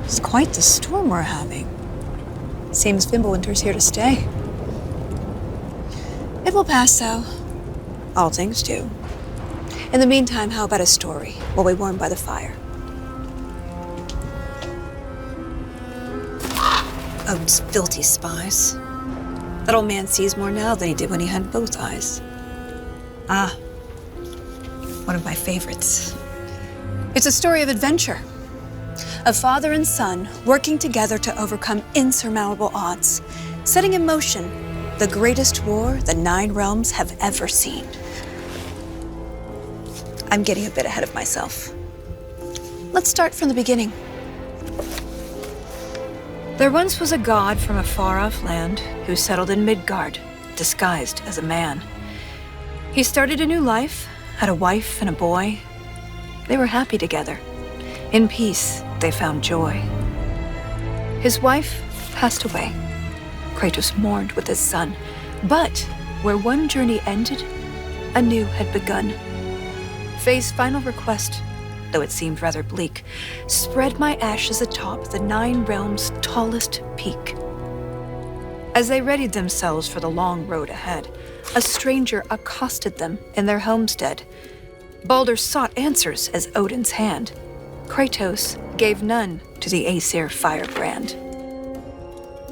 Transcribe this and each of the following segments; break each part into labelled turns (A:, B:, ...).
A: It's quite the storm we're having. Seems Fimbulwinter's here to stay. It will pass, though. All things do. In the meantime, how about a story while we warm by the fire? Odin's filthy spies. That old man sees more now than he did when he had both eyes. Ah, one of my favorites. It's a story of adventure. A father and son working together to overcome insurmountable odds, setting in motion the greatest war the 9 realms have ever seen. I'm getting a bit ahead of myself. Let's start from the beginning. There once was a god from a far-off land who settled in Midgard, disguised as a man. He started a new life, had a wife and a boy. They were happy together. In peace, they found joy. His wife passed away. Kratos mourned with his son. But where one journey ended, a new had begun. Faye's final request, though it seemed rather bleak, spread my ashes atop the 9 realms' tallest peak. As they readied themselves for the long road ahead, a stranger accosted them in their homestead. Baldur sought answers as Odin's hand. Kratos gave none to the Aesir firebrand.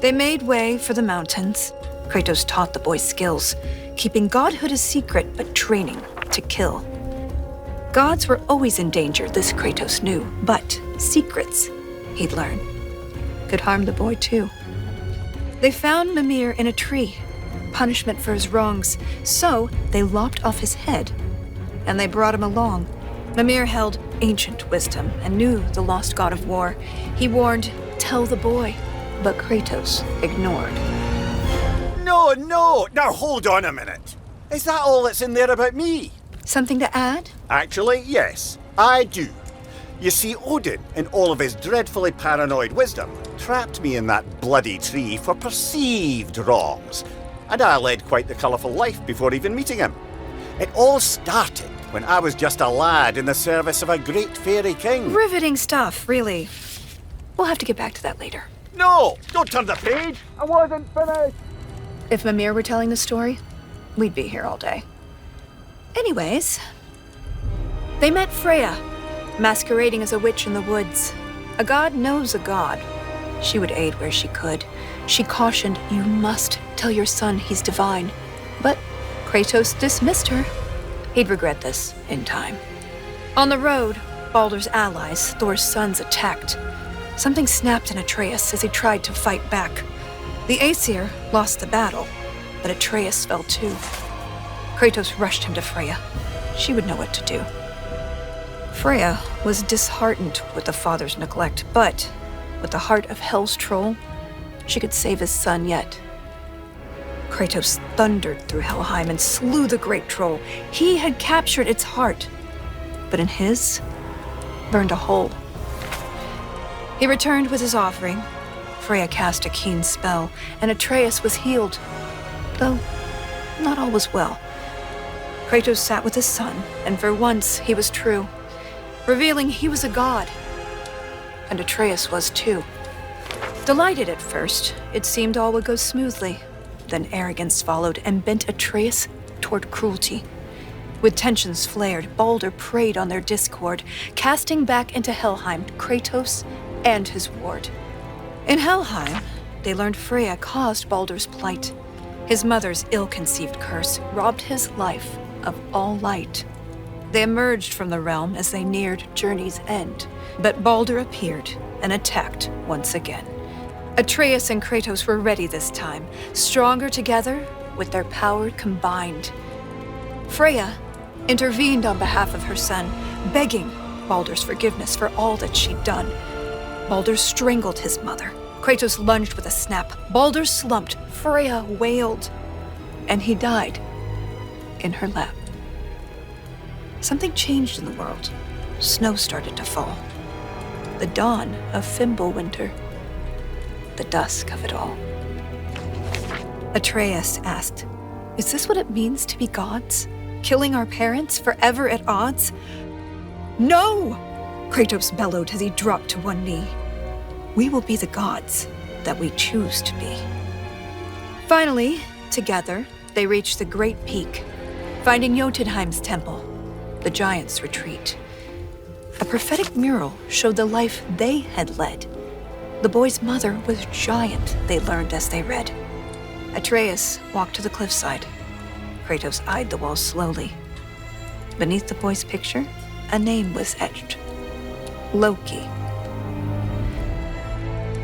A: They made way for the mountains. Kratos taught the boy skills, keeping godhood a secret but training to kill. Gods were always in danger, this Kratos knew, but secrets, he'd learn, could harm the boy too. They found Mimir in a tree, punishment for his wrongs, so they lopped off his head, and they brought him along. Mimir held ancient wisdom and knew the lost god of war. He warned, tell the boy, but Kratos ignored.
B: No, now hold on a minute. Is that all that's in there about me?
A: Something to add?
B: Actually, yes, I do. You see, Odin, in all of his dreadfully paranoid wisdom, trapped me in that bloody tree for perceived wrongs, and I led quite the colourful life before even meeting him. It all started when I was just a lad in the service of a great fairy king.
A: Riveting stuff, really. We'll have to get back to that later.
B: No, don't turn the page. I wasn't finished.
A: If Mimir were telling the story, we'd be here all day. Anyways, they met Freya, masquerading as a witch in the woods. A god knows a god. She would aid where she could. She cautioned, you must tell your son he's divine. But Kratos dismissed her. He'd regret this in time. On the road, Baldur's allies, Thor's sons, attacked. Something snapped in Atreus as he tried to fight back. The Aesir lost the battle, but Atreus fell too. Kratos rushed him to Freya. She would know what to do. Freya was disheartened with the father's neglect, but with the heart of Hell's troll, she could save his son yet. Kratos thundered through Helheim and slew the great troll. He had captured its heart, but in his burned a hole. He returned with his offering. Freya cast a keen spell, and Atreus was healed, though not all was well. Kratos sat with his son, and for once he was true, revealing he was a god, and Atreus was too. Delighted at first, it seemed all would go smoothly. Then arrogance followed and bent Atreus toward cruelty. With tensions flared, Baldur preyed on their discord, casting back into Helheim Kratos and his ward. In Helheim, they learned Freya caused Baldur's plight. His mother's ill-conceived curse robbed his life of all light. They emerged from the realm as they neared journey's end, but Baldur appeared and attacked once again. Atreus and Kratos were ready this time, stronger together with their power combined. Freya intervened on behalf of her son, begging Baldur's forgiveness for all that she'd done. Baldur strangled his mother. Kratos lunged with a snap. Baldur slumped. Freya wailed. And he died in her lap. Something changed in the world. Snow started to fall. The dawn of Fimbulwinter. The dusk of it all. Atreus asked, Is this what it means to be gods? Killing our parents, forever at odds? No! Kratos bellowed as he dropped to one knee. We will be the gods that we choose to be. Finally, together, they reached the great peak, finding Jotunheim's temple, the giants' retreat. A prophetic mural showed the life they had led. The boy's mother was giant, they learned as they read. Atreus walked to the cliffside. Kratos eyed the wall slowly. Beneath the boy's picture, a name was etched. Loki.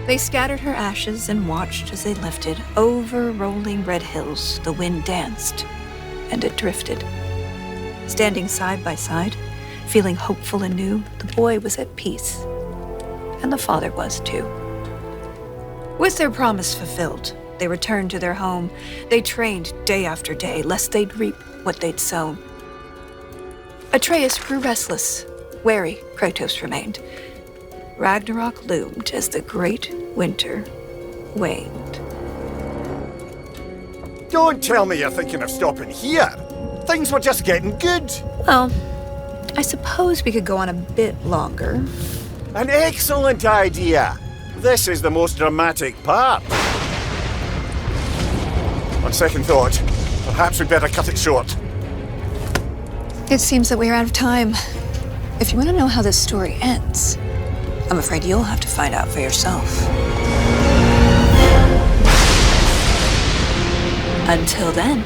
A: They scattered her ashes and watched as they lifted. Over rolling red hills, the wind danced, and it drifted. Standing side by side, feeling hopeful and new, the boy was at peace. And the father was too. With their promise fulfilled, they returned to their home. They trained day after day, lest they'd reap what they'd sown. Atreus grew restless. Wary, Kratos remained. Ragnarök loomed as the great winter waned.
B: Don't tell me you're thinking of stopping here. Things were just getting good.
A: Well, I suppose we could go on a bit longer.
B: An excellent idea. This is the most dramatic part. On second thought, perhaps we'd better cut it short.
A: It seems that we're out of time. If you want to know how this story ends, I'm afraid you'll have to find out for yourself. Until then.